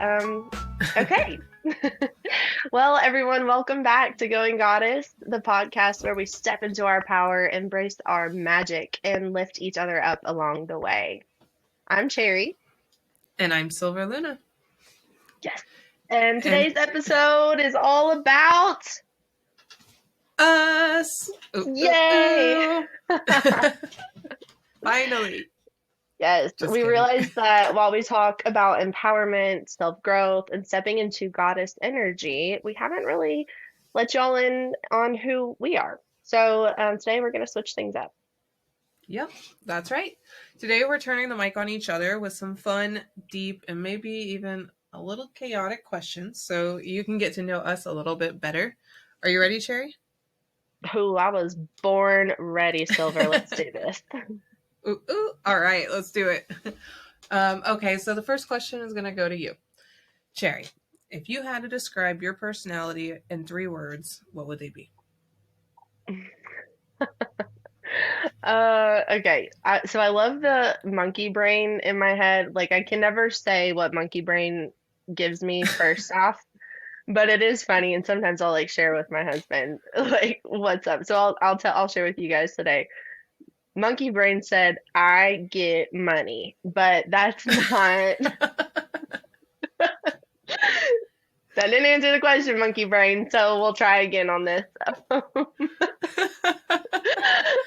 Um, okay. Well, everyone, welcome back to Going Goddess, the podcast where we step into our power, embrace our magic, and lift each other up along the way. I'm Cherry. And I'm Silver Luna. Yes. And And today's episode is all about us. Ooh, ooh, yay! ooh. Finally. Yes, Just we kidding. realized that while we talk about empowerment, self-growth, and stepping into goddess energy, we haven't really let y'all in on who we are. So today we're going to switch things up. Yep, that's right. Today we're turning the mic on each other with some fun, deep, and maybe even a little chaotic questions so you can get to know us a little bit better. Are you ready, Cherry? Who I was born ready, Silver. Let's do this. Ooh, ooh. All right, let's do it. Okay, so the first question is going to go to you. Cherry, if you had to describe your personality in 3 words, what would they be? Okay. So I love the monkey brain in my head. Like I can never say what monkey brain gives me first off, but it is funny, and sometimes I'll like share with my husband like what's up. So I'll share with you guys today. Monkey Brain said, I get money, but that's not, that didn't answer the question, Monkey Brain. So we'll try again on this.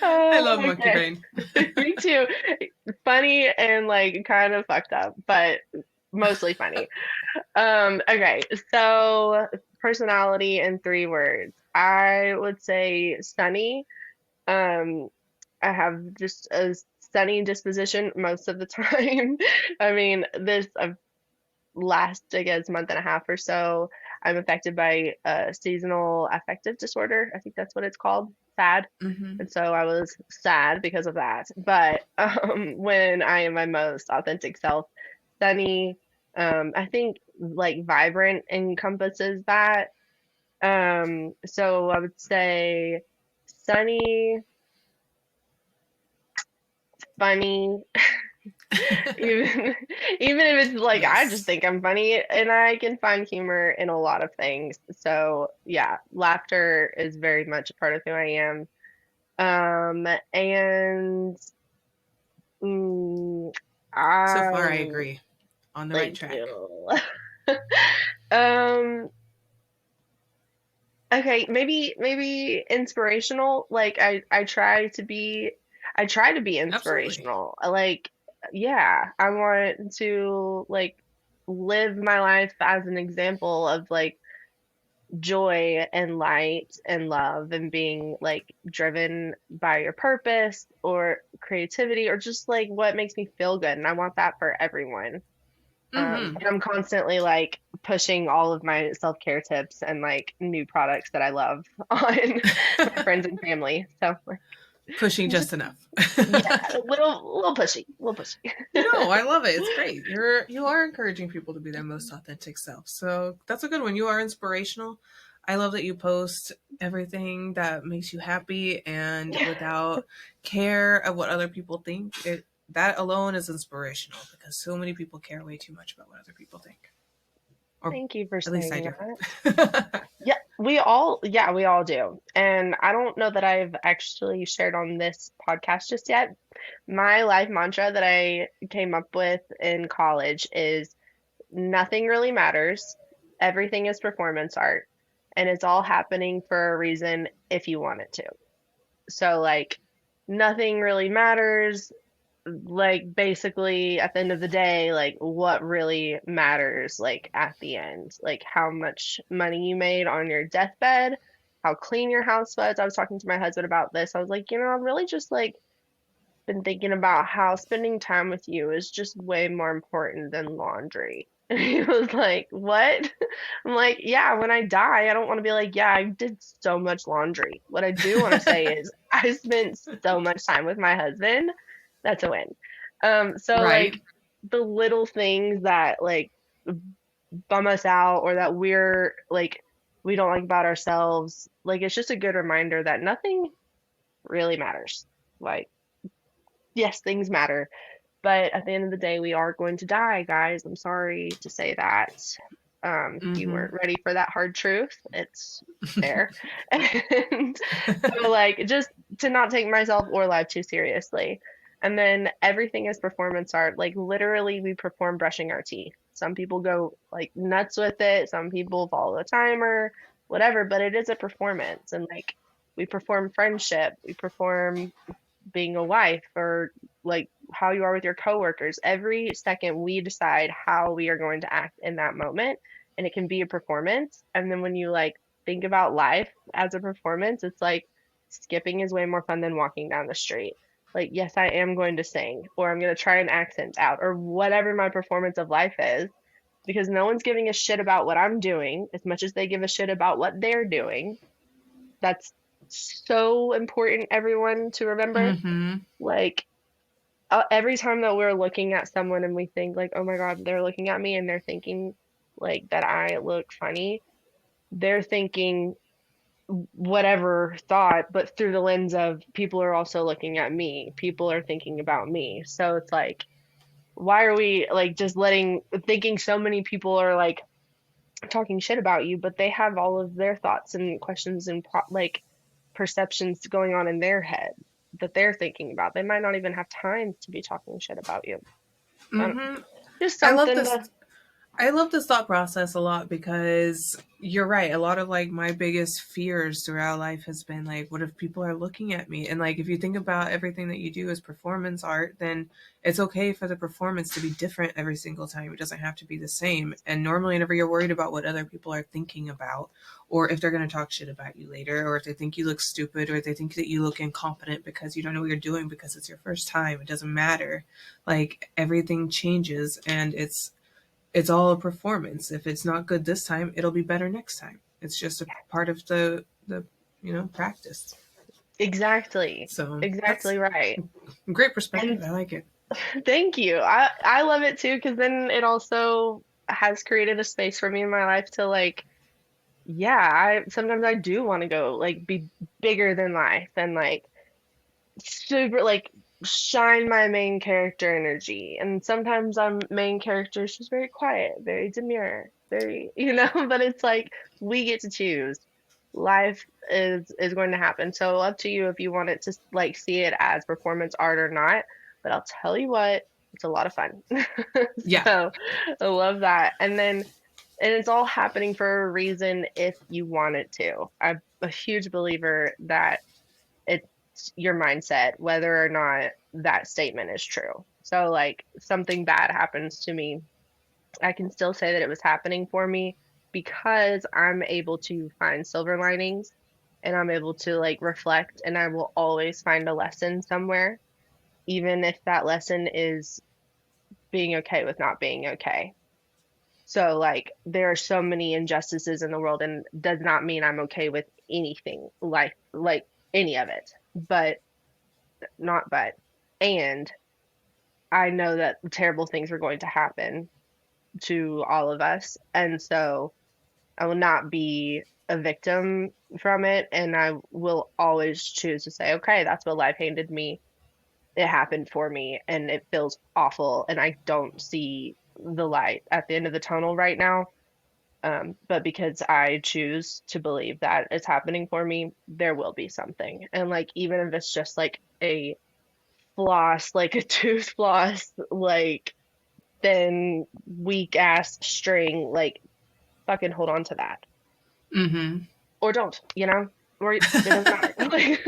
I love Monkey Okay. Brain. Me too. Funny and like kind of fucked up, but mostly funny. Okay. So personality in 3 words. I would say sunny. Um, I have just a sunny disposition most of the time. I mean, this last, I guess, month and a half or so, I'm affected by seasonal affective disorder. I think that's what it's called, sad. Mm-hmm. And so I was sad because of that. But when I am my most authentic self, sunny, I think like vibrant encompasses that. So I would say sunny, funny, even even if it's like I just Yes. think I'm funny and I can find humor in a lot of things. So yeah, laughter is very much a part of who I am. And mm, So far, I I agree. On the right thank track. you. Um, okay, maybe inspirational. Like I try to be Absolutely. inspirational. Like yeah, I want to like live my life as an example of like joy and light and love and being like driven by your purpose or creativity or just like what makes me feel good. And I want that for everyone. Mm-hmm. And I'm constantly like pushing all of my self-care tips and like new products that I love on my friends and family. So like, Pushing just just enough. yeah, a little pushy, a little pushy. No, I love it. It's great. You are encouraging people to be their most authentic self. So that's a good one. You are inspirational. I love that you post everything that makes you happy and without care of what other people think. It that alone is inspirational because so many people care way too much about what other people think. Or Thank you for at least I saying do. that. Yeah, we all do. And I don't know that I've actually shared on this podcast just yet. My life mantra that I came up with in college is nothing really matters. Everything is performance art, and it's all happening for a reason if you want it to. So, like, nothing really matters. Like, basically, at the end of the day, like, what really matters, like, at the end, like, how much money you made on your deathbed, how clean your house was. I was talking to my husband about this. I was like, I'm really just like, been thinking about how spending time with you is just way more important than laundry. And he was like, What? I'm like, Yeah, when I die, I don't want to be like, Yeah, I did so much laundry. What I do want to say is, I spent so much time with my husband. That's a win. So Right. like the little things that like bum us out or that we're like, we don't like about ourselves, like it's just a good reminder that nothing really matters. Like, yes, things matter, But at the end of the day, we are going to die, guys. I'm sorry to say that. If you Mm-hmm. weren't ready for that hard truth, it's fair. And so, like, just to not take myself or life too seriously. And then everything is performance art. Like, literally, we perform brushing our teeth. Some people go like nuts with it, some people follow the timer, whatever, but it is a performance. And like, we perform friendship, we perform being a wife, or like how you are with your coworkers. Every second we decide how we are going to act in that moment, and it can be a performance. And then when you like think about life as a performance, it's like skipping is way more fun than walking down the street. Like, yes, I am going to sing, or I'm going to try an accent out, or whatever my performance of life is, because no one's giving a shit about what I'm doing as much as they give a shit about what they're doing. That's so important, everyone, to remember. Mm-hmm. Like, every time that we're looking at someone and we think like, oh my God, they're looking at me and they're thinking like that I look funny, they're thinking whatever thought, but through the lens of people are also looking at me. People are thinking about me. So it's like, why are we like just thinking so many people are like talking shit about you, but they have all of their thoughts and questions and like perceptions going on in their head that they're thinking about. They might not even have time to be talking shit about you. I don't know. Mm-hmm. Just I love something this. to, I love this thought process a lot because you're right. A lot of like my biggest fears throughout life has been like, what if people are looking at me? And like, if you think about everything that you do as performance art, then it's okay for the performance to be different every single time. It doesn't have to be the same. And normally, whenever you're worried about what other people are thinking about, or if they're going to talk shit about you later, or if they think you look stupid, or if they think that you look incompetent because you don't know what you're doing because it's your first time, it doesn't matter. Like, everything changes and it's all a performance. If it's not good this time, it'll be better next time. It's just a part of the practice. exactly, So that's exactly right. a great perspective. And I like it. thank you. I love it too, because then it also has created a space for me in my life to like, yeah, I sometimes I do want to go like be bigger than life and like super like shine my main character energy. And sometimes I'm main character is just very quiet, very demure, very, but it's like we get to choose. Life is going to happen. So up to you if you want it to like see it as performance art or not. But I'll tell you what, it's a lot of fun. Yeah. So I love that. And it's all happening for a reason if you want it to. I'm a huge believer that it's your mindset, whether or not that statement is true. So, like, something bad happens to me, I can still say that it was happening for me because I'm able to find silver linings and I'm able to like reflect, and I will always find a lesson somewhere, even if that lesson is being okay with not being okay. So, like, there are so many injustices in the world, and does not mean I'm okay with anything, like any of it. But not but. And I know that terrible things are going to happen to all of us. And so I will not be a victim from it. And I will always choose to say, okay, that's what life handed me. It happened for me and it feels awful. And I don't see the light at the end of the tunnel right now. But because I choose to believe that it's happening for me, there will be something. And like, even if it's just like a floss, like a tooth floss, like thin, weak ass string, like fucking hold on to that. Mm-hmm. Or don't, or it doesn't matter. Like,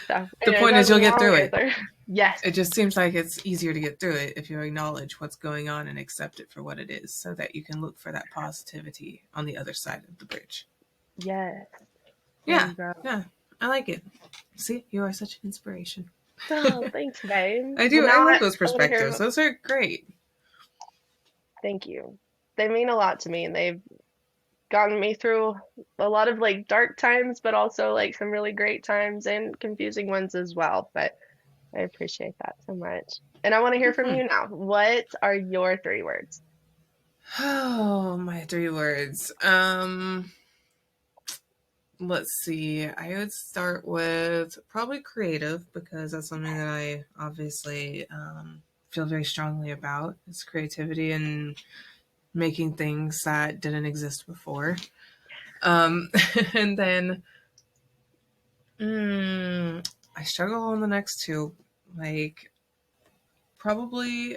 so, The anyways, point that is, was a you'll get long through it. answer. Yes, It just seems like it's easier to get through it if you acknowledge what's going on and accept it for what it is, so that you can look for that positivity on the other side of the bridge. yes, there Yeah, you go. yeah, I like it. See, you are such an inspiration. Oh, thanks, babe. I Well, do. I now love I, those I want to hear perspectives. about, Those are great. thank you. They mean a lot to me, and they've gotten me through a lot of like dark times, but also like some really great times and confusing ones as well. But I appreciate that so much. And I want to hear from Mhm. you now. What are your three words? Oh, my three words. Let's see. I would start with probably creative because that's something that I obviously feel very strongly about. It's creativity and making things that didn't exist before. Um, and then I struggle on the next two. Like, probably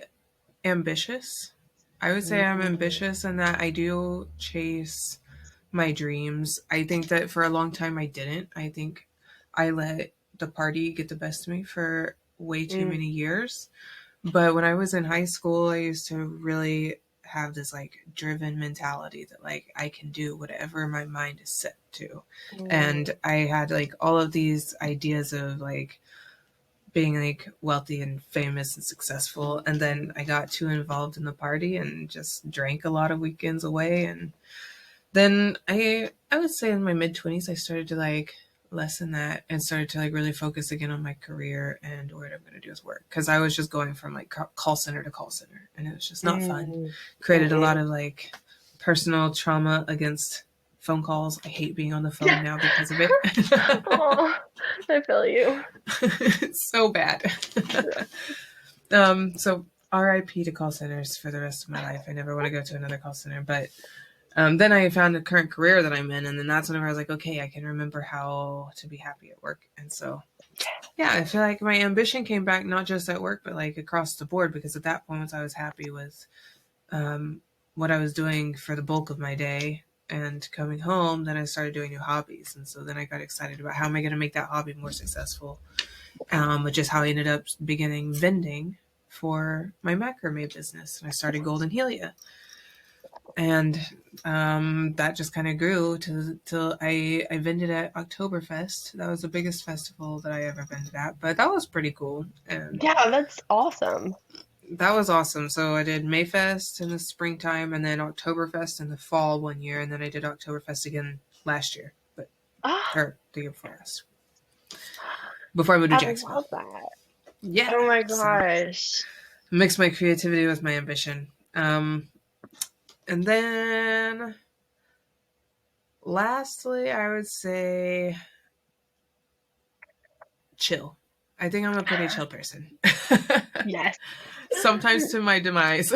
ambitious. I would say I'm Mm, ambitious in that I do chase my dreams. I think that for a long time I didn't. I think I let the party get the best of me for way too mm, many years. But when I was in high school, I used to really have this like driven mentality that like I can do whatever my mind is set to. mm. And I had like all of these ideas of like being like wealthy and famous and successful, and then I got too involved in the party and just drank a lot of weekends away. And then I would say in my mid 20s I started to like lessen that and started to like really focus again on my career and what I'm going to do is work, because I was just going from like call center to call center and it was just not fun. Mm, Created a lot mm-mm. of like personal trauma against phone calls. I hate being on the phone now because of it. Oh, I feel you. It's so bad. So RIP to call centers for the rest of my life. I never want to go to another call center. But then I found the current career that I'm in, and then that's whenever I was like, okay, I can remember how to be happy at work. And so, yeah, I feel like my ambition came back not just at work, but like across the board, because at that point, once I was happy with um, what I was doing for the bulk of my day and coming home, then I started doing new hobbies. And so then I got excited about how am I going to make that hobby more successful, which is how I ended up beginning vending for my macrame business. And I started Golden Helia. And that just kind of grew till I vended at Oktoberfest. That was the biggest festival that I ever vended at, but that was pretty cool. And Yeah, that's awesome. that was awesome. So I did Mayfest in the springtime and then Oktoberfest in the fall one year. And then I did Oktoberfest again last year, but, Ah, or the year before last, before I moved to I Jacksonville. love that. Yeah. Oh my So gosh. mix my creativity with my ambition. And then lastly, I would say chill. I think I'm a pretty chill person. Yes. Sometimes to my demise.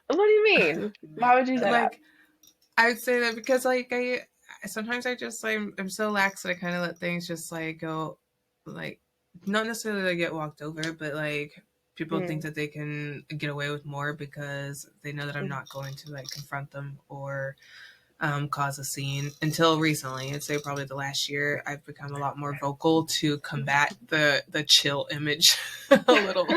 What do you mean? Why would you say that? Like, I would say that because like I sometimes I just like I'm so lax that I kind of let things just like go, like not necessarily like get walked over, but like people think Mm, that they can get away with more because they know that I'm mm. not going to like confront them or cause a scene. Until recently, I'd say probably the last year, I've become a lot more vocal to combat the chill image a little.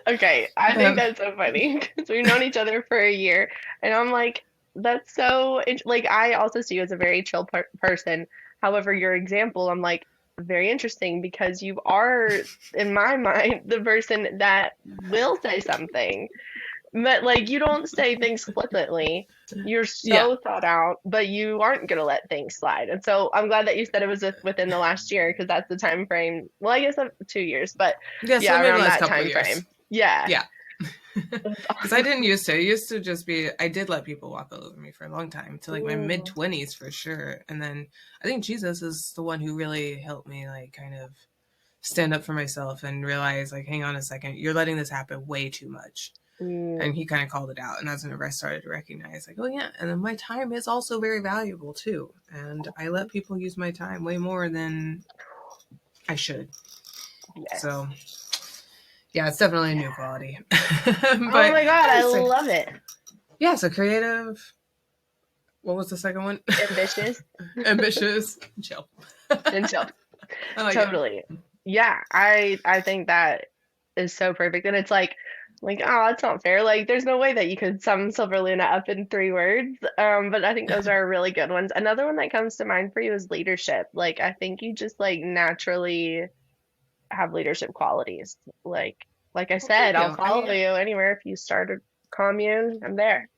Okay, I think Um, that's so funny because we've known each other for a year, and I'm like, that's so like I also see you as a very chill person. However, your example, I'm like, very interesting because you are, in my mind, the person that will say something. But like you don't say things flippantly. You're yeah, so thought out, but you aren't gonna let things slide. And so I'm glad that you said it was within the last year because that's the time frame. Well, I guess 2 years, but yeah. So yeah, maybe the around last that couple of time years. frame. Yeah. Yeah, That's because I awesome. didn't used to. It used to just be I did let people walk all over me for a long time, to like my mid Mm, 20s for sure. And then I think Jesus is the one who really helped me like kind of stand up for myself and realize like, hang on a second, you're letting this happen way too much. And mm, he kind of called it out, and that's whenever I started to recognize like, oh yeah, and then my time is also very valuable too, and I let people use my time way more than I should. yes. So yeah, it's definitely a Yeah. new quality. Oh But my God, I I would say love it. yeah, so creative. What was the second one? Ambitious Ambitious, chill. and chill. I like it. Totally. Yeah, I think that is so perfect. And it's like, oh, that's not fair. Like, there's no way that you could sum Silver Luna up in 3 words. But I think those are really good ones. Another one that comes to mind for you is leadership. Like, I think you just like naturally have leadership qualities. Like I Well, thank said, I'll you. follow you anywhere if you start a commune. I'm there.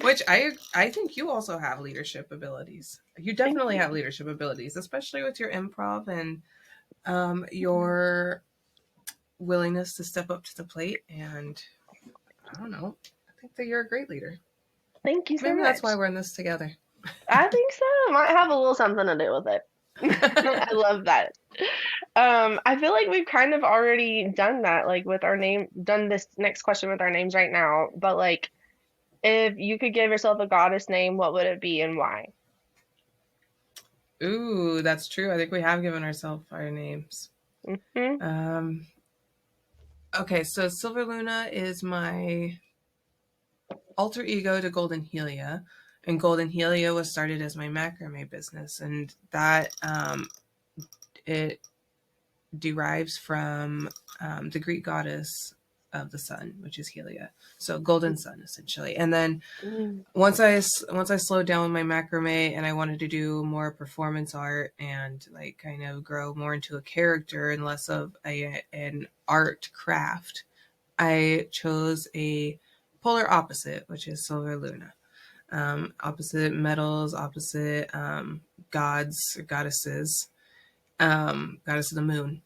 Which I think you also have leadership abilities. You Thank definitely you. have leadership abilities, especially with your improv and your willingness to step up to the plate. And I don't know, I think that you're a great leader. Thank you so Maybe that's why much. we're in this together. I think so. Might have a little something to do with it. I love that. I feel like we've kind of already done that, like with our name, done this next question with our names right now. But like, if you could give yourself a goddess name, what would it be and why? Ooh, that's true. I think we have given ourselves our names. Hmm. Um, okay, so Silver Luna is my alter ego to Golden Helia, and Golden Helia was started as my macrame business, and that it derives from the Greek goddess of the sun, which is Helia. So golden sun, essentially. And then Mm. once I slowed down my macrame and I wanted to do more performance art and like kind of grow more into a character and less of an art craft, I chose a polar opposite, which is Silver Luna. Opposite metals, opposite gods or goddesses, goddess of the moon.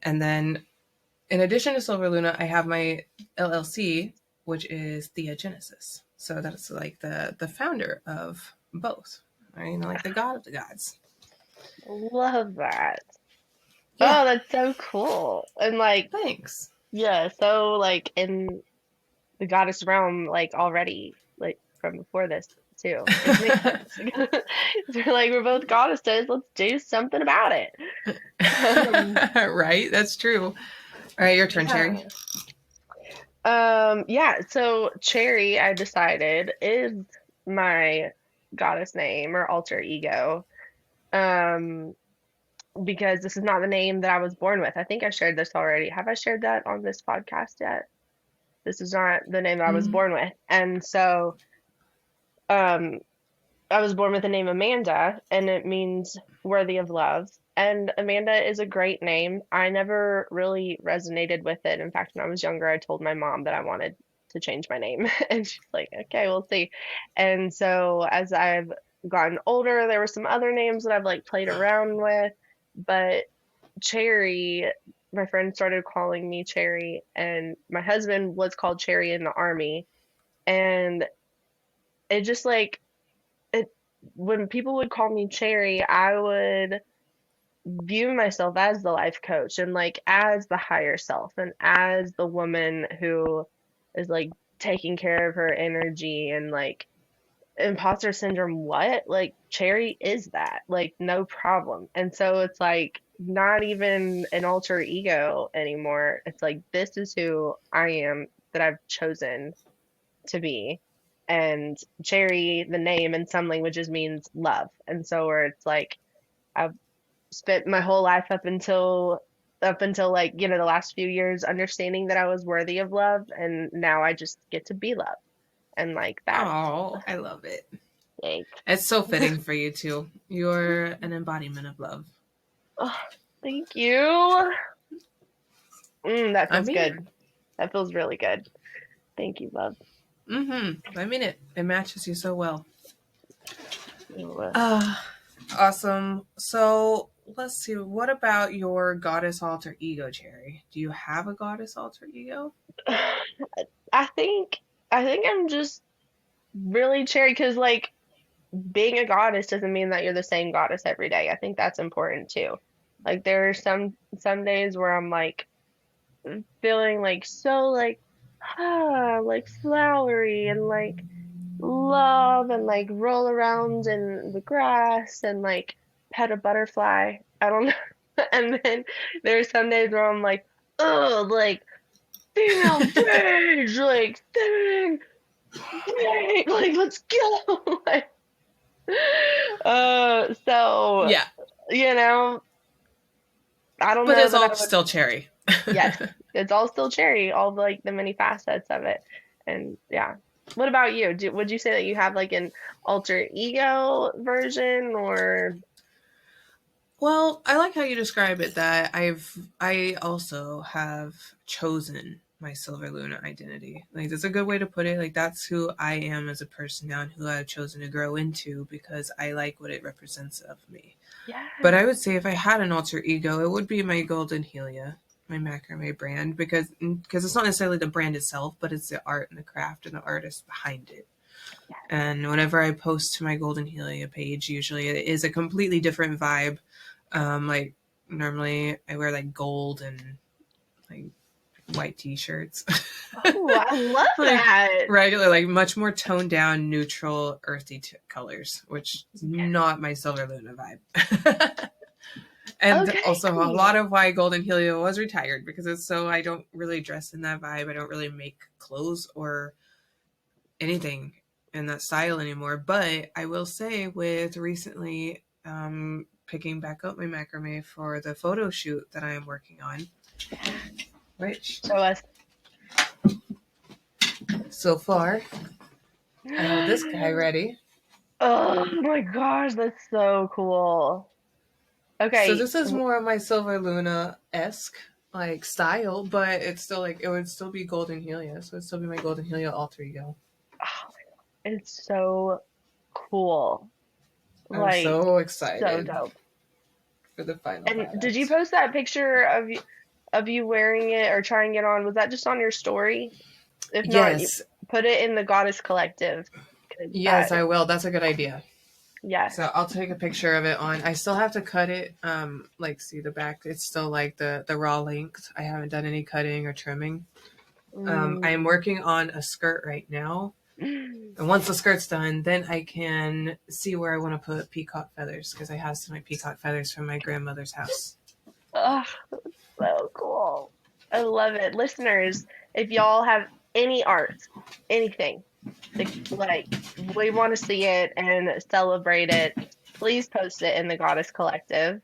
And then in addition to Silver Luna, I have my LLC, which is Theogenesis. So that's like the founder of both, right? Like the god of the gods. Love that. Yeah, Oh, that's so cool. And like, thanks. yeah, so like in the goddess realm, like already, like from before this too. It makes sense. We're like, we're both goddesses. Let's do something about it. Um, Right, that's true. All right, your turn, Cherry. yeah. Yeah, so Cherry, I decided, is my goddess name or alter ego. Um, because this is not the name that I was born with. I think I shared this already. Have I shared that on this podcast yet? This is not the name that I was Mm. born with. And so, um, I was born with the name Amanda, and it means worthy of love. And Amanda is a great name. I never really resonated with it. In fact, when I was younger, I told my mom that I wanted to change my name, and she's like, "Okay, we'll see." And so, as I've gotten older, there were some other names that I've like played around with, but Cherry, my friend started calling me Cherry, and my husband was called Cherry in the army, and it just like it when people would call me Cherry, I would view myself as the life coach and like as the higher self and as the woman who is like taking care of her energy and like imposter syndrome what? Like Cherry is that. Like no problem. And so it's like not even an alter ego anymore. It's like this is who I am that I've chosen to be. And Cherry, the name in some languages means love. And so where it's like I've spent my whole life up until like, the last few years understanding that I was worthy of love and now I just get to be loved. And like that, Oh, I love it. like, It's so fitting for you too. You're an embodiment of love. oh, thank you. That I feels mean it. good. That feels really good. Thank you, love. I mean it. It matches you so well. Ew. Uh, awesome. So let's see. What about your goddess alter ego, Cherry? Do you have a goddess alter ego? I think I think I'm just really cherry because like being a goddess doesn't mean that you're the same goddess every day. I think that's important too. Like there are some days where I'm like feeling like so like like flowery and like love and like roll around in the grass and like pet a butterfly. I don't know. And then there's some days where I'm like, oh, like female rage, like dang, dang, like let's go. Like, so Yeah, you know, I don't but know it's that all I would. still Cherry. Yes, it's all still cherry, all like the many facets of it, and yeah. What about you? Would you say that you have like an alter ego version or? Well, I like how you describe it that I also have chosen my Silver Luna identity. Like that's a good way to put it. Like that's who I am as a person now and who I've chosen to grow into because I like what it represents of me. But I Yes. would say if I had an alter ego, it would be my Golden Helia, my macrame brand because it's not necessarily the brand itself, but it's the art and the craft and the artist behind it. And whenever I post to my Golden Helia page, usually it is a completely different vibe. Like normally I wear like gold and like white t-shirts. Oh, I love Like that. regular, like much more toned down, neutral, earthy colors, which is Yes. not my Silver Luna vibe. And Okay, also a cool. lot of why Golden Helio was retired, because it's so I don't really dress in that vibe. I don't really make clothes or anything in that style anymore. But I will say, with recently picking back up my macrame for the photo shoot that I am working on, which Show us. so far I have this guy ready. Oh my gosh, that's so cool. So Okay, this is more of my Silver Luna esque like style, but it's still like it would still be Golden Helia, so it'd still be my Golden Helia alter ego. it's so cool. I'm Like, so so excited dope. for the final And did you product. post that picture of you wearing it or trying it on? Was that just on your story? If not, you Yes, put it in the Goddess Collective. 'Cause yes, that, I will. That's a good idea. yes. So I'll take a picture of it on. I still have to cut it. Like see the back. It's still like the raw length. I haven't done any cutting or trimming. I am Mm. working on a skirt right now. And once the skirt's done, then I can see where I want to put peacock feathers, because I have some like peacock feathers from my grandmother's house. Oh, so cool. I love it. Listeners, if y'all have any art, anything, like we want to see it and celebrate it, please post it in the Goddess Collective.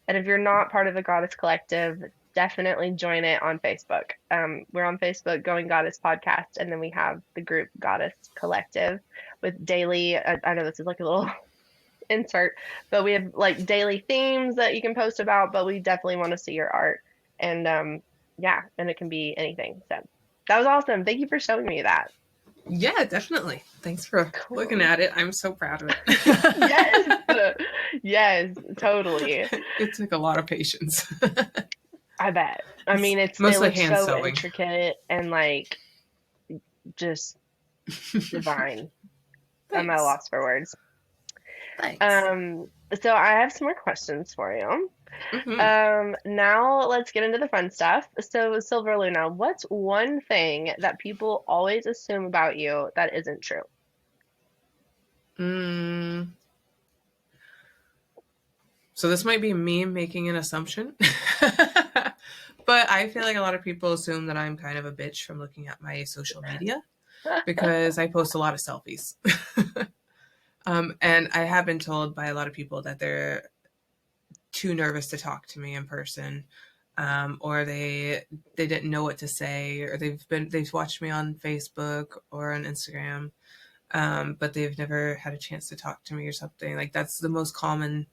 And if you're not part of the Goddess Collective, definitely join it on Facebook. We're on Facebook, Going Goddess Podcast, and then we have the group Goddess Collective with daily. I know this is like a little insert, but we have like daily themes that you can post about. But we definitely want to see your art, and yeah, and it can be anything. So that was awesome. Thank you for showing me that. Yeah, definitely. Thanks for looking Cool. at it. I'm so proud of it. Yes, yes, totally. It took a lot of patience. I bet. I It's mean, it mostly looks hand so sewing. intricate and like just divine. I'm at a Thanks. loss for words. Thanks. Um, so I have some more questions for you. Hmm. Now let's get into the fun stuff. So, Silver Luna, what's one thing that people always assume about you that isn't true? Mm, so this might be me making an assumption. But I feel like a lot of people assume that I'm kind of a bitch from looking at my social media, because I post a lot of selfies. And I have been told by a lot of people that they're too nervous to talk to me in person, or they didn't know what to say, or they've watched me on Facebook or on Instagram, but they've never had a chance to talk to me or something. Like that's the most common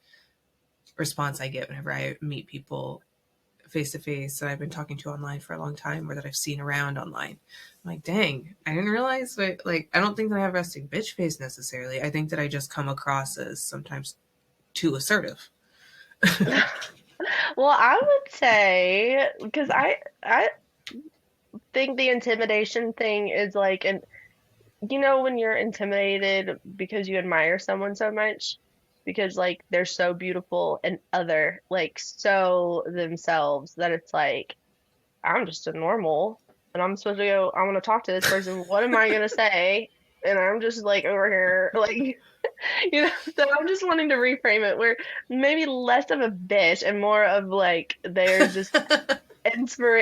response I get whenever I meet people face to face that I've been talking to online for a long time, or that I've seen around online. I'm like, dang, I didn't realize that. Like, I don't think that I have resting bitch face necessarily. I think that I just come across as sometimes too assertive. Well, I would say because I think the intimidation thing is like an when you're intimidated because you admire someone so much because like they're so beautiful and other like so themselves that it's like I'm just a normal and I'm supposed to go I want to talk to this person. What am I gonna say? And I'm just like over here like so I'm just wanting to reframe it where maybe less of a bitch and more of like there's this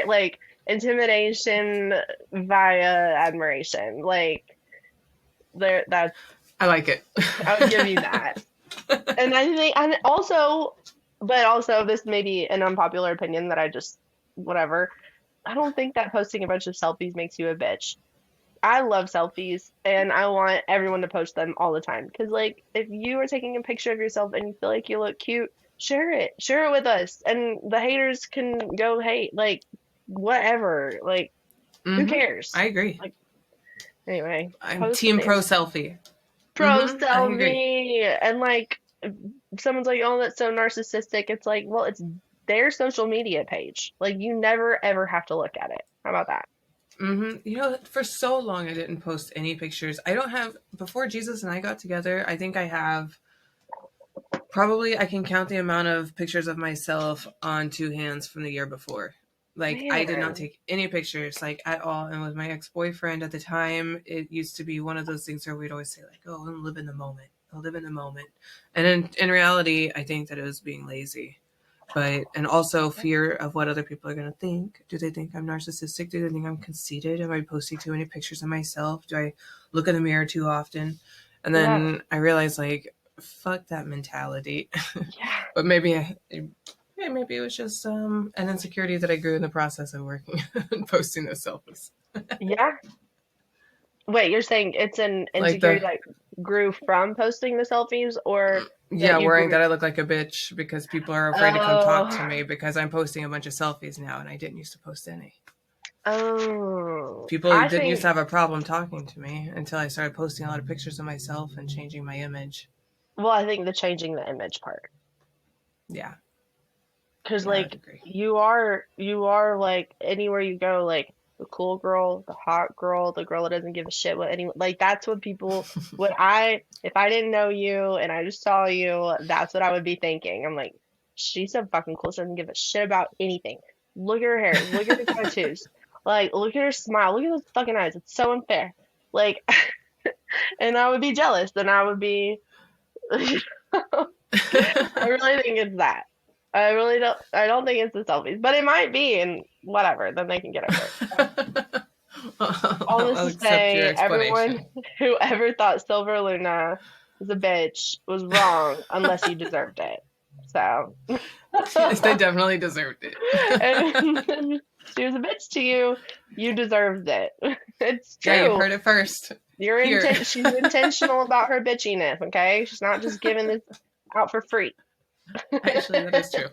like intimidation via admiration. Like that's I like it. I would give you that. And I think and also this may be an unpopular opinion that I just whatever. I don't think that posting a bunch of selfies makes you a bitch. I love selfies and I want everyone to post them all the time. Because, like, if you are taking a picture of yourself and you feel like you look cute, share it. Share it with us. And the haters can go hate. Like, whatever. Like, who cares? I agree. Like, anyway, I'm post team pro things. selfie. Pro I agree. selfie. And, like, if someone's like, oh, that's so narcissistic. It's like, well, it's their social media page. Like, you never, ever have to look at it. How about that? You know, for so long I didn't post any pictures. I don't have, before Jesus and I got together, I think I have probably, I can count the amount of pictures of myself on two hands from the year before. Like, I did not Man, take any pictures, like, at all. And with my ex boyfriend at the time, it used to be one of those things where we'd always say, like, oh, I'll live in the moment. I'll live in the moment. And in reality, I think that it was being lazy. But, and also fear of what other people are going to think. Do they think I'm narcissistic? Do they think I'm conceited? Am I posting too many pictures of myself? Do I look in the mirror too often? And yeah, then I realized, like, fuck that mentality. yeah, But maybe it was just an insecurity that I grew in the process of working and posting those selfies. yeah. Wait, you're saying it's an Like insecurity the that grew from posting the selfies, or that yeah, you worrying grew? that I look like a bitch because people are afraid to come talk to Oh, me because I'm posting a bunch of selfies now and I didn't used to post any. oh. People I didn't used to think. have a problem talking to me until I started posting a lot of pictures of myself and changing my image. Well, I think the changing the image part. Yeah, Because yeah, I would like agree. you are like anywhere you go, like the cool girl, the hot girl, the girl that doesn't give a shit what anyone, like that's what people, what I, if I didn't know you and I just saw you, that's what I would be thinking. I'm like, she's so fucking cool, she doesn't give a shit about anything. Look at her hair, look at her tattoos, like look at her smile, look at those fucking eyes, it's so unfair. Like, and I would be jealous, and I would be I really think it's that. I really don't. I don't think it's the selfies, but it might be, and whatever. Then they can get over it. So, all this I'll to accept your say, everyone explanation. who ever thought Silver Luna was a bitch was wrong, unless you deserved it. So, Yes, they definitely deserved it. and she was a bitch to you. You deserved it. It's Yeah, you true. heard it first. You're Here. intent. She's intentional about her bitchiness. Okay, she's not just giving this out for free. Actually, that is true.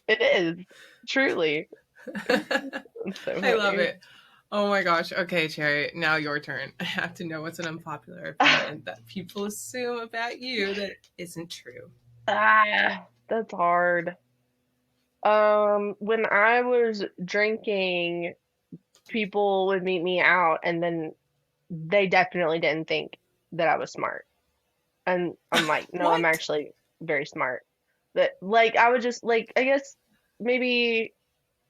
It is truly. It's so I love funny. it. Oh my gosh. Okay, Cherry, now your turn. I have to know what's an unpopular opinion that people assume about you that isn't true. That's hard. When I was drinking, people would meet me out, and then they definitely didn't think that I was smart. And I'm like, no, I'm What? actually very smart. That like I would just like I guess maybe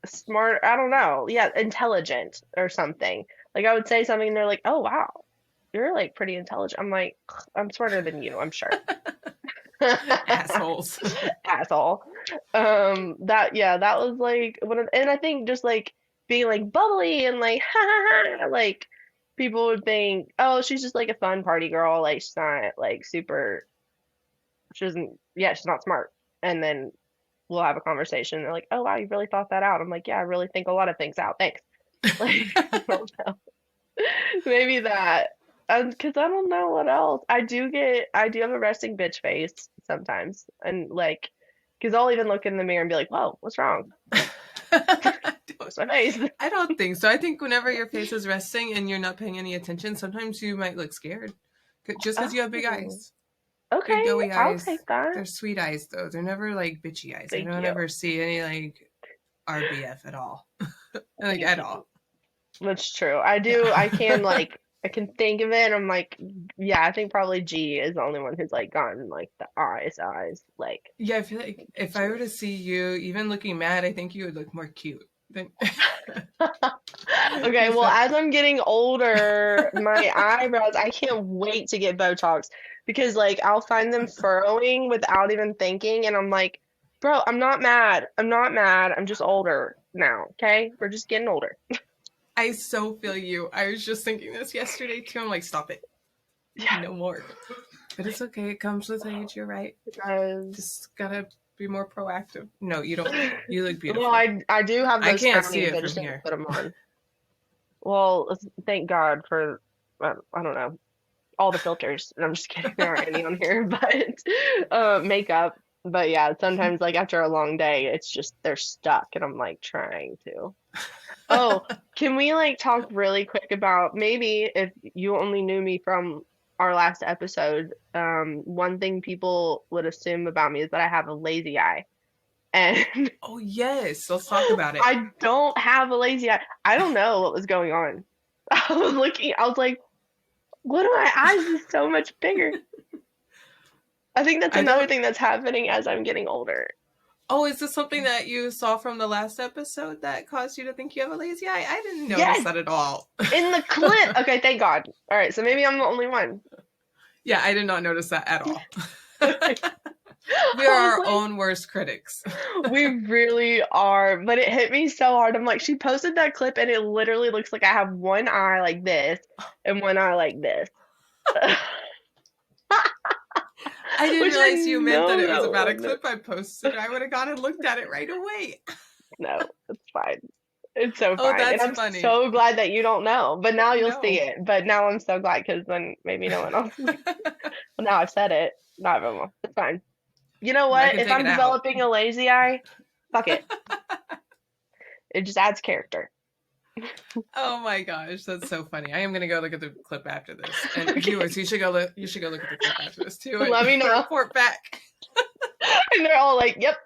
smart, I don't know. Yeah, intelligent or something. Like I would say something and they're like, "Oh wow, you're like pretty intelligent." I'm like, "I'm smarter than you, I'm sure." Assholes. Asshole. That yeah, that was like one of, and I think just like being like bubbly and like ha ha ha, like people would think, oh, she's just like a fun party girl, like she's not like super, she doesn't, yeah, she's not smart. And then we'll have a conversation. They're like, oh wow, you really thought that out. I'm like, yeah, I really think a lot of things out. Thanks. Like, I don't know. Maybe that. Because I don't know what else. I do have a resting bitch face sometimes. And like, because I'll even look in the mirror and be like, whoa, what's wrong? What's my face? I don't think so. I think whenever your face is resting and you're not paying any attention, sometimes you might look scared. Just because you have big Oh, eyes. Big okay. doughy I'll eyes. take that. They're sweet eyes, though. They're never like bitchy eyes. I Thank don't you. ever see any like RBF at all. Like, Thank at you. all. That's true. I do. I can think of it. And I'm like, yeah, I think probably G is the only one who's like gotten like the eyes, like Yeah, I feel like if I were to bitchiness. see you even looking mad, I think you would look more cute than. Okay, Is well, that? as I'm getting older, my eyebrows, I can't wait to get Botox because like I'll find them furrowing without even thinking, and I'm like, bro, I'm not mad. I'm not mad. I'm just older now, okay? We're just getting older. I so feel you. I was just thinking this yesterday too. I'm like, stop it. Yeah, No more. But it's okay. It comes with age. You're right. because Just gotta be more proactive. No, you don't need it. You look well, beautiful. I do have I those can't see frownies. it I from just need to here. put them on. Well, thank God for I don't know, all the filters. And I'm just kidding, there aren't any on here, but makeup. But yeah, sometimes like after a long day, it's just they're stuck, and I'm like trying to. Oh, can we like talk really quick about maybe if you only knew me from our last episode, one thing people would assume about me is that I have a lazy eye. And Oh yes, let's talk about it. I don't have a lazy eye. I don't know what was going on. I was like, what are my eyes is so much bigger? I think that's I another don't. thing that's happening as I'm getting older. Oh, is this something that you saw from the last episode that caused you to think you have a lazy eye? I didn't notice Yes, that at all. in the clip. Okay, thank God. All right, so maybe I'm the only one. Yeah, I did not notice that at all. I We are was our like, own worst critics. we really are. But it hit me so hard. I'm like, she posted that clip and it literally looks like I have one eye like this and one eye like this. I didn't Which I realize you meant that know it was that about a wasn't. clip I posted. I would have gone and looked at it right away. No, it's fine. It's so Oh, fine. And that's I'm funny. so glad that you don't know. But now you'll see No. it. But now I'm so glad because then maybe no one else. Well, now I've said it. Not everyone. It's fine. You know I what? can If take I'm it out. developing a lazy eye, fuck it. It just adds character. Oh my gosh, that's so funny. I am gonna go look at the clip after this. And Okay. viewers, you should go look at the clip after this too and Let me know. report back. And they're all like, yep.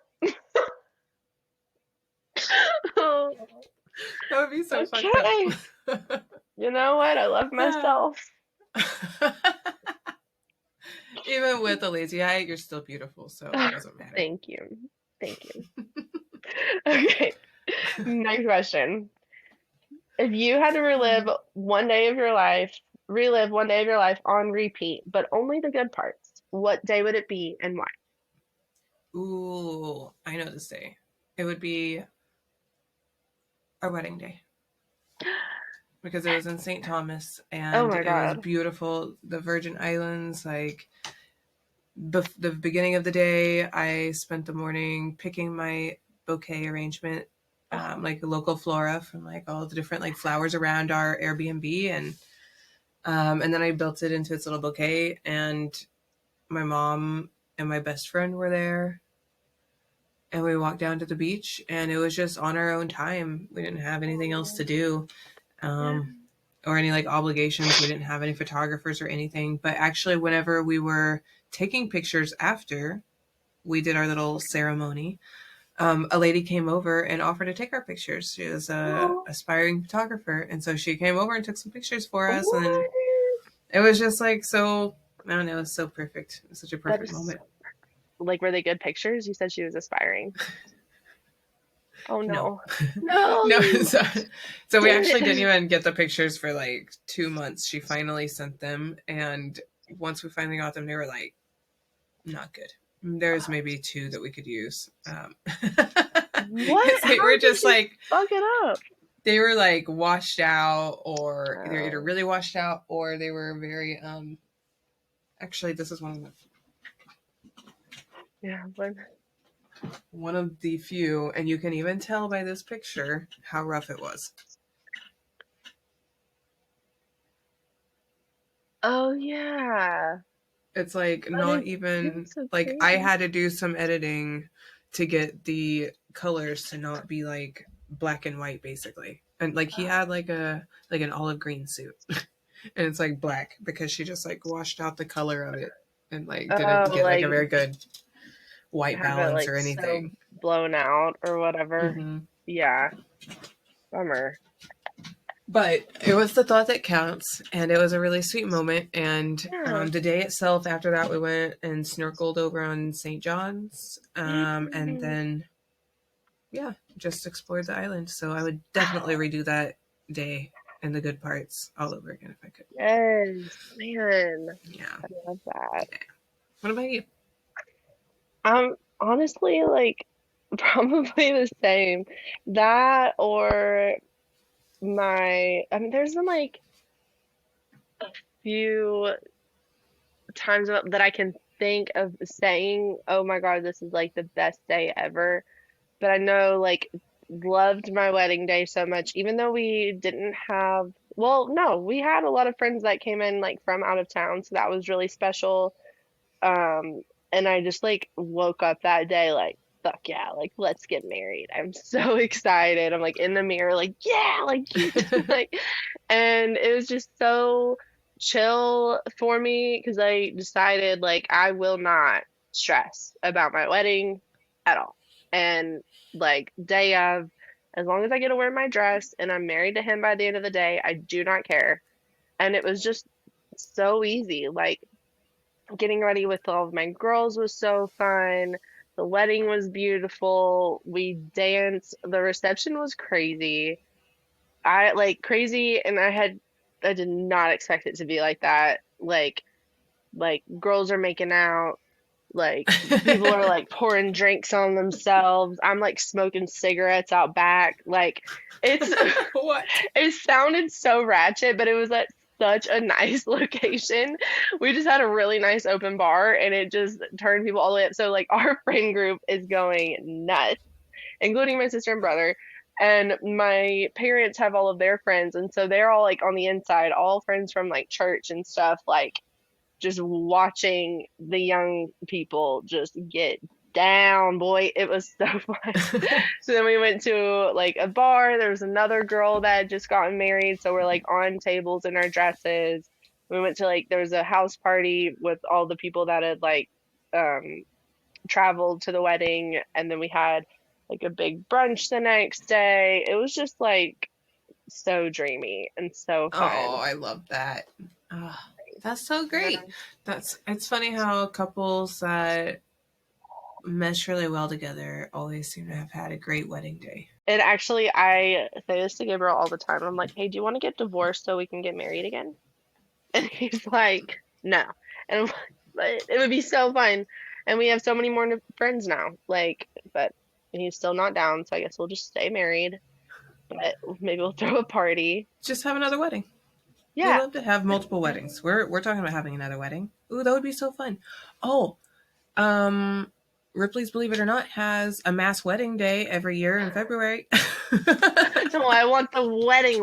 That would be so fucked up. Okay. You know what? I love myself. Even with a lazy eye, you're still beautiful, so it doesn't matter. Thank you. Thank you. Okay. Next question. If you had to relive one day of your life on repeat, but only the good parts, what day would it be and why? Ooh, I know this day. It would be our wedding day because it was in St. Thomas Oh and my it was God. beautiful. The Virgin Islands, like the beginning of the day, I spent the morning picking my bouquet arrangement, like local flora from like all the different like flowers around our Airbnb, and then I built it into its little bouquet. And my mom and my best friend were there, and we walked down to the beach, and it was just on our own time. We didn't have anything else to do. Yeah. Um, or any like obligations. We didn't have any photographers or anything. But actually, whenever we were taking pictures after we did our little ceremony, a lady came over and offered to take our pictures. She was a Oh, aspiring photographer, and so she came over and took some pictures for us. And what? it was just like so. I don't know. It was so perfect. It was such a That perfect is moment. like, were they good pictures? You said she was aspiring. Oh No, no. No. no. So we Dang actually didn't it. even get the pictures for like 2 months. She finally sent them, and once we finally got them, they were like not good. There's maybe two that we could use. What? They How were did just she like fuck it up? they were like washed out, or they're either Oh, really washed out, or they were very. Actually, this is yeah. But, one of the few, and you can even tell by this picture how rough it was. oh yeah. It's like But not it even was so like I pretty. had to do some editing to get the colors to not be like black and white basically. And like he had like an olive green suit. And it's like black because she just like washed out the color of it and like didn't Oh, get like a like very good white have it balance like or so anything. blown out or whatever. Hmm. Yeah. Bummer. But it was the thought that counts, and it was a really sweet moment. And Yeah. the day itself, after that, we went and snorkeled over on St. John's, and Mm. then yeah, just explored the island. So I would definitely redo that day and the good parts all over again if I could. Yes, man. Yeah. I love that. Yeah. What about you? Honestly like probably the same. That or I mean, there's been like few times that I can think of saying, "Oh my God, this is like the best day ever." But I know like loved my wedding day so much, even though we didn't have, well, no, we had a lot of friends that came in like from out of town, so that was really special. Um, and I just like woke up that day like, fuck yeah, like let's get married. I'm so excited. I'm like in the mirror, like, yeah, like you like, and it was just so chill for me because I decided like I will not stress about my wedding at all. And like day of, as long as I get to wear my dress and I'm married to him by the end of the day, I do not care. And it was just so easy. Like getting ready with all of my girls was so fun. The wedding was beautiful. We danced. The reception was crazy. I like crazy, and I did not expect it to be like that. Like girls are making out, like people are like pouring drinks on themselves. I'm like smoking cigarettes out back. Like it's What? it sounded so ratchet, but it was at such a nice location. We just had a really nice open bar and it just turned people all the way up. So like our friend group is going nuts, including my sister and brother. And my parents have all of their friends, and so they're all like on the inside, all friends from like church and stuff, like just watching the young people just get down, boy. It was so fun. So then we went to like a bar. There was another girl that had just gotten married, so we're like on tables in our dresses. We went to like there was a house party with all the people that had like um traveled to the wedding, and then we had like a big brunch the next day. It was just like so dreamy and so Oh, fun. I love that. Oh, that's so great. Yeah. It's funny how couples that mesh really well together always seem to have had a great wedding day. And actually, I say this to Gabriel all the time. I'm like, hey, do you want to get divorced so we can get married again? And he's like, no. And I'm like, but it would be so fun. And we have so many more friends now. Like, but he's still not down, so I guess we'll just stay married. But maybe we'll throw a party. Just have another wedding. We Yeah. love to have multiple weddings. We're talking about having another wedding. Ooh, that would be so fun. Oh, um, Ripley's Believe It or Not has a mass wedding day every year in February. No, I want the wedding.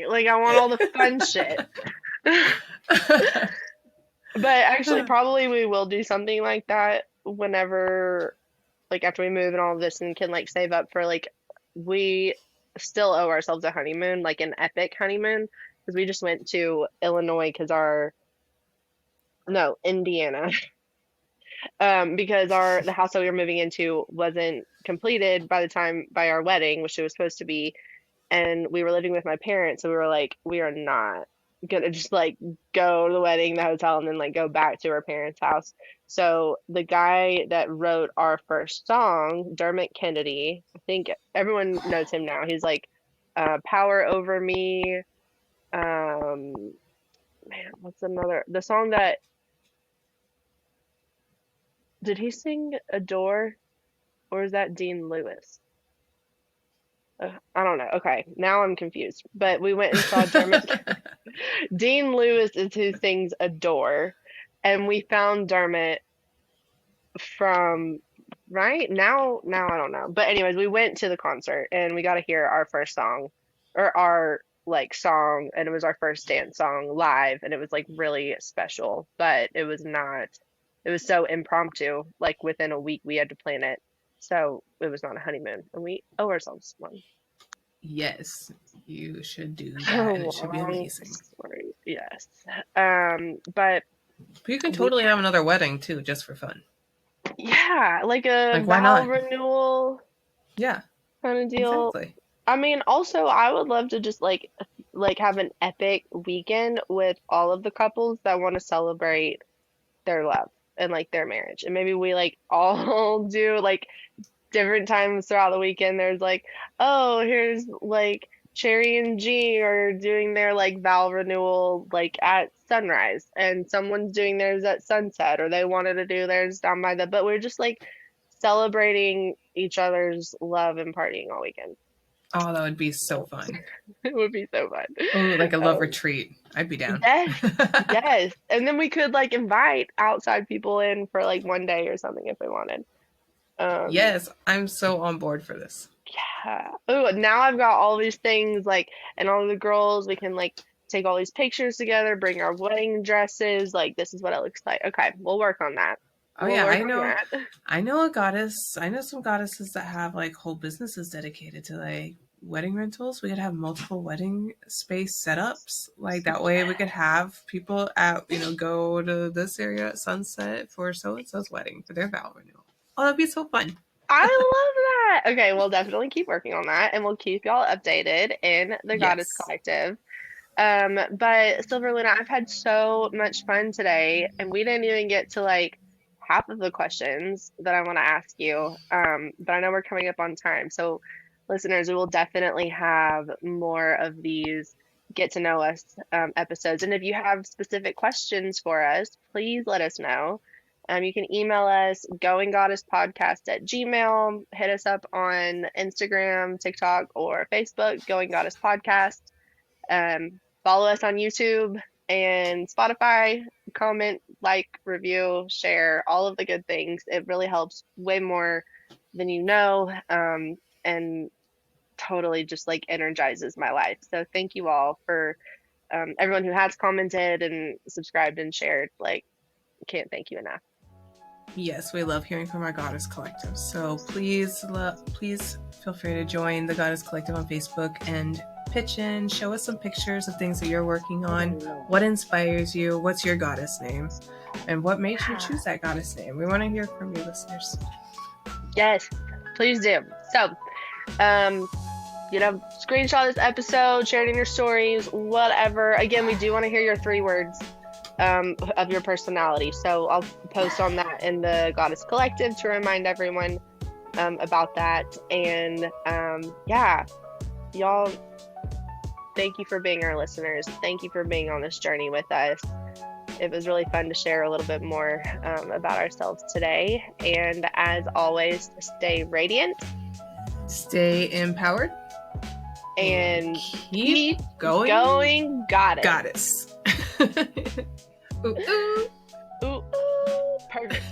Like, I want all the fun shit. But actually, probably we will do something like that whenever, like, after we move and all of this and can, like, save up for, like, we still owe ourselves a honeymoon, like an epic honeymoon, because we just went to Illinois because no, Indiana, because the house that we were moving into wasn't completed by the time by our wedding, which it was supposed to be, and we were living with my parents, so we were like, we are not gonna just like go to the wedding, the hotel, and then like go back to our parents' house. So the guy that wrote our first song, Dermot Kennedy, I think everyone knows him now. He's like Power Over Me. Um, man, what's another? The song that did he sing Adore, or is that Dean Lewis? I don't know. Okay, now I'm confused. But we went and saw Dermot. Dean Lewis is who sings Adore, and we found Dermot from right now I don't know. But anyways, we went to the concert and we got to hear our first song or our like song, and it was our first dance song live, and it was like really special, but it was not, it was so impromptu. Like within a week we had to plan it. So it was not a honeymoon, and we owe ourselves one. Yes, you should do that, and it should be Long amazing. story, yes. But But you can we, totally have another wedding too, just for fun. yeah, like a Like, why vow not? renewal Yeah, kind of deal. exactly. I mean, also, I would love to just like have an epic weekend with all of the couples that want to celebrate their love and like their marriage. And maybe we like all do like different times throughout the weekend. There's like, oh, here's like Cherry and G are doing their like vow renewal like at sunrise, and someone's doing theirs at sunset, or they wanted to do theirs down by the, but we're just like celebrating each other's love and partying all weekend. Oh, that would be so So fun. it would be so fun. Oh, like a love Um, retreat. I'd be down. yes, yes. And then we could like invite outside people in for like one day or something if we wanted. Um, Yes, I'm so on board for this. yeah. Oh, now I've got all these things like, and all the girls, we can like take all these pictures together, bring our wedding dresses. Like, this is what it looks like. Okay, we'll work on that. Oh We'll yeah, work I on know. that. I know a goddess. I know some goddesses that have like whole businesses dedicated to like wedding rentals. We could have multiple wedding space setups. Like that way, we could have people at go to this area at sunset for so and so's wedding for their vow renewal. Oh, that'd be so fun. I love Okay, we'll definitely keep working on that and we'll keep y'all updated in the Goddess Yes. Collective. But Silver Luna, I've had so much fun today, and we didn't even get to like half of the questions that I want to ask you. But I know we're coming up on time. So, listeners, we will definitely have more of these get to know us episodes. And if you have specific questions for us, please let us know. You can email us goinggoddesspodcast at Gmail, hit us up on Instagram, TikTok, or Facebook, Going Goddess Podcast. Follow us on YouTube and Spotify. Comment, like, review, share, all of the good things. It really helps way more than you know, and totally just like energizes my life. So thank you all for everyone who has commented and subscribed and shared. Like, can't thank you enough. Yes, we love hearing from our Goddess Collective. So please feel free to join the Goddess Collective on Facebook and pitch in, show us some pictures of things that you're working on. What inspires you? What's your goddess name? And what made you choose that goddess name? We want to hear from you, listeners. Yes, please do. So, screenshot this episode, share it in your stories, whatever. Again, we do want to hear your 3 words of your personality. So I'll post on that in the Goddess Collective to remind everyone about that. And yeah, y'all, thank you for being our listeners. Thank you for being on this journey with us. It was really fun to share a little bit more about ourselves today. And as always, stay radiant, stay empowered, and keep going goddess. Goddess. Ooh, ooh. Ooh, ooh. Perfect.